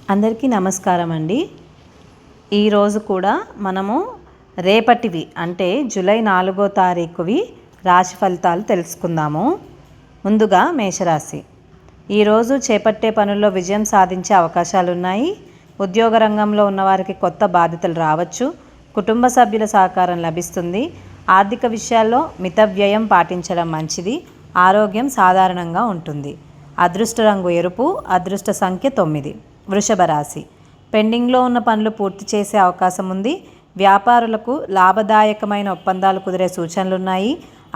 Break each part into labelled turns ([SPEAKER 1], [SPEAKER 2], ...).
[SPEAKER 1] అందరికీ నమస్కారం అండి. ఈరోజు కూడా మనము రేపటివి అంటే జూలై 4వ తారీఖువి రాశి ఫలితాలు తెలుసుకుందాము. ముందుగా మేషరాశి. ఈరోజు చేపట్టే పనుల్లో విజయం సాధించే అవకాశాలు ఉన్నాయి. ఉద్యోగ రంగంలో ఉన్నవారికి కొత్త బాధ్యతలు రావచ్చు. కుటుంబ సభ్యుల సహకారం లభిస్తుంది. ఆర్థిక విషయాల్లో మిత వ్యయం పాటించడం మంచిది. ఆరోగ్యం సాధారణంగా ఉంటుంది. అదృష్ట రంగు ఎరుపు. అదృష్ట సంఖ్య 9. వృషభ రాశి. పెండింగ్లో ఉన్న పనులు పూర్తి చేసే అవకాశం ఉంది. వ్యాపారులకు లాభదాయకమైన ఒప్పందాలు కుదిరే సూచనలున్నాయి.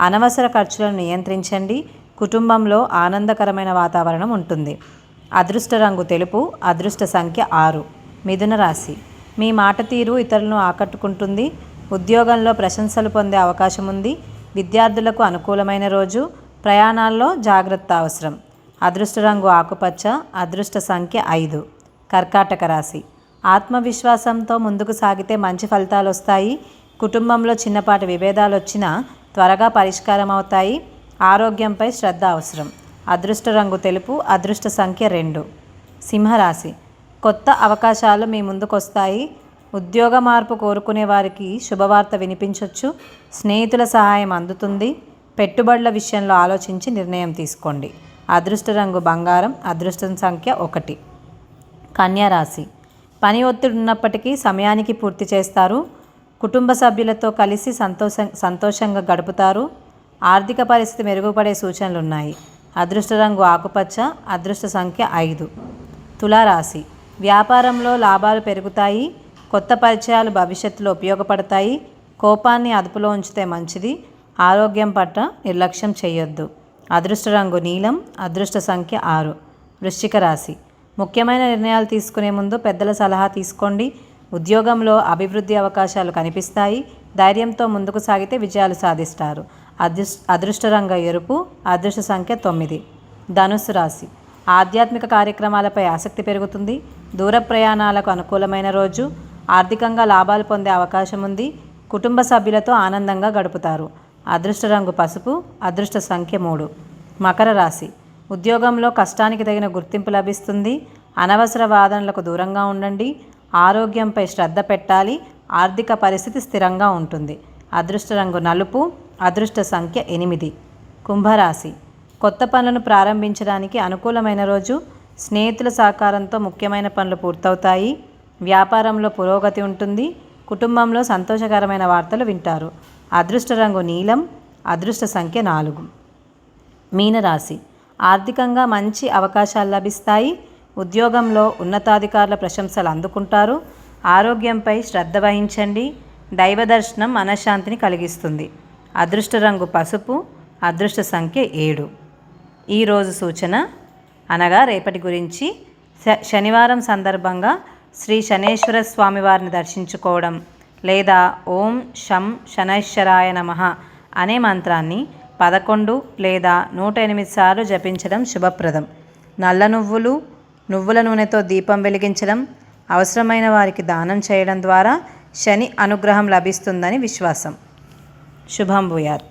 [SPEAKER 1] అనవసర ఖర్చులను నియంత్రించండి. కుటుంబంలో ఆనందకరమైన వాతావరణం ఉంటుంది. అదృష్ట రంగు తెలుపు. అదృష్ట సంఖ్య 6. మిథున రాశి. మీ మాట తీరు ఇతరులను ఆకట్టుకుంటుంది. ఉద్యోగంలో ప్రశంసలు పొందే అవకాశం ఉంది. విద్యార్థులకు అనుకూలమైన రోజు. ప్రయాణాల్లో జాగ్రత్త అవసరం. అదృష్ట రంగు ఆకుపచ్చ. అదృష్ట సంఖ్య 5. కర్కాటక రాశి. ఆత్మవిశ్వాసంతో ముందుకు సాగితే మంచి ఫలితాలు వస్తాయి. కుటుంబంలో చిన్నపాటి విభేదాలు వచ్చినా త్వరగా పరిష్కారం అవుతాయి. ఆరోగ్యంపై శ్రద్ధ అవసరం. అదృష్ట రంగు తెలుపు. అదృష్ట సంఖ్య 2. సింహరాశి. కొత్త అవకాశాలు మీ ముందుకొస్తాయి. ఉద్యోగ మార్పు కోరుకునే వారికి శుభవార్త వినిపించవచ్చు. స్నేహితుల సహాయం అందుతుంది. పెట్టుబడుల విషయంలో ఆలోచించి నిర్ణయం తీసుకోండి. అదృష్ట రంగు బంగారం. అదృష్టం సంఖ్య 1. కన్యా రాశి. పని ఒత్తిడి ఉన్నప్పటికీ సమయానికి పూర్తి చేస్తారు. కుటుంబ సభ్యులతో కలిసి సంతోషంగా గడుపుతారు. ఆర్థిక పరిస్థితి మెరుగుపడే సూచనలు ఉన్నాయి. అదృష్ట రంగు ఆకుపచ్చ. అదృష్ట సంఖ్య 5. తులారాశి. వ్యాపారంలో లాభాలు పెరుగుతాయి. కొత్త పరిచయాలు భవిష్యత్తులో ఉపయోగపడతాయి. కోపాన్ని అదుపులో ఉంచితే మంచిది. ఆరోగ్యం పట్ల నిర్లక్ష్యం చేయొద్దు. అదృష్ట రంగు నీలం. అదృష్ట సంఖ్య 6. వృశ్చిక రాశి. ముఖ్యమైన నిర్ణయాలు తీసుకునే ముందు పెద్దల సలహా తీసుకోండి. ఉద్యోగంలో అభివృద్ధి అవకాశాలు కనిపిస్తాయి. ధైర్యంతో ముందుకు సాగితే విజయాలు సాధిస్తారు. అదృష్ట రంగు ఎరుపు. అదృష్ట సంఖ్య 9. ధనుస్సు రాశి. ఆధ్యాత్మిక కార్యక్రమాలపై ఆసక్తి పెరుగుతుంది. దూర ప్రయాణాలకు అనుకూలమైన రోజు. ఆర్థికంగా లాభాలు పొందే అవకాశం ఉంది. కుటుంబ సభ్యులతో ఆనందంగా గడుపుతారు. అదృష్ట రంగు పసుపు. అదృష్ట సంఖ్య 3. మకర రాశి. ఉద్యోగంలో కష్టానికి తగిన గుర్తింపు లభిస్తుంది. అనవసర వాదనలకు దూరంగా ఉండండి. ఆరోగ్యంపై శ్రద్ధ పెట్టాలి. ఆర్థిక పరిస్థితి స్థిరంగా ఉంటుంది. అదృష్ట రంగు నలుపు. అదృష్ట సంఖ్య 8. కుంభరాశి. కొత్త పనులను ప్రారంభించడానికి అనుకూలమైన రోజు. స్నేహితుల సహకారంతో ముఖ్యమైన పనులు పూర్తవుతాయి. వ్యాపారంలో పురోగతి ఉంటుంది. కుటుంబంలో సంతోషకరమైన వార్తలు వింటారు. అదృష్ట రంగు నీలం. అదృష్ట సంఖ్య 4. మీనరాశి. ఆర్థికంగా మంచి అవకాశాలు లభిస్తాయి. ఉద్యోగంలో ఉన్నతాధికారుల ప్రశంసలు అందుకుంటారు. ఆరోగ్యంపై శ్రద్ధ వహించండి. దైవ దర్శనం మనశ్శాంతిని కలిగిస్తుంది. అదృష్ట రంగు పసుపు. అదృష్ట సంఖ్య 7. ఈరోజు సూచన అనగా రేపటి గురించి శనివారం సందర్భంగా శ్రీ శనేశ్వర స్వామివారిని దర్శించుకోవడం లేదా ఓం శం శనైశ్వరాయ నమః అనే మంత్రాన్ని 11 లేదా 108 సార్లు జపించడం శుభప్రదం. నల్ల నువ్వుల నూనెతో దీపం వెలిగించడం, అవసరమైన వారికి దానం చేయడం ద్వారా శని అనుగ్రహం లభిస్తుందని విశ్వాసం. శుభం భూయాత్.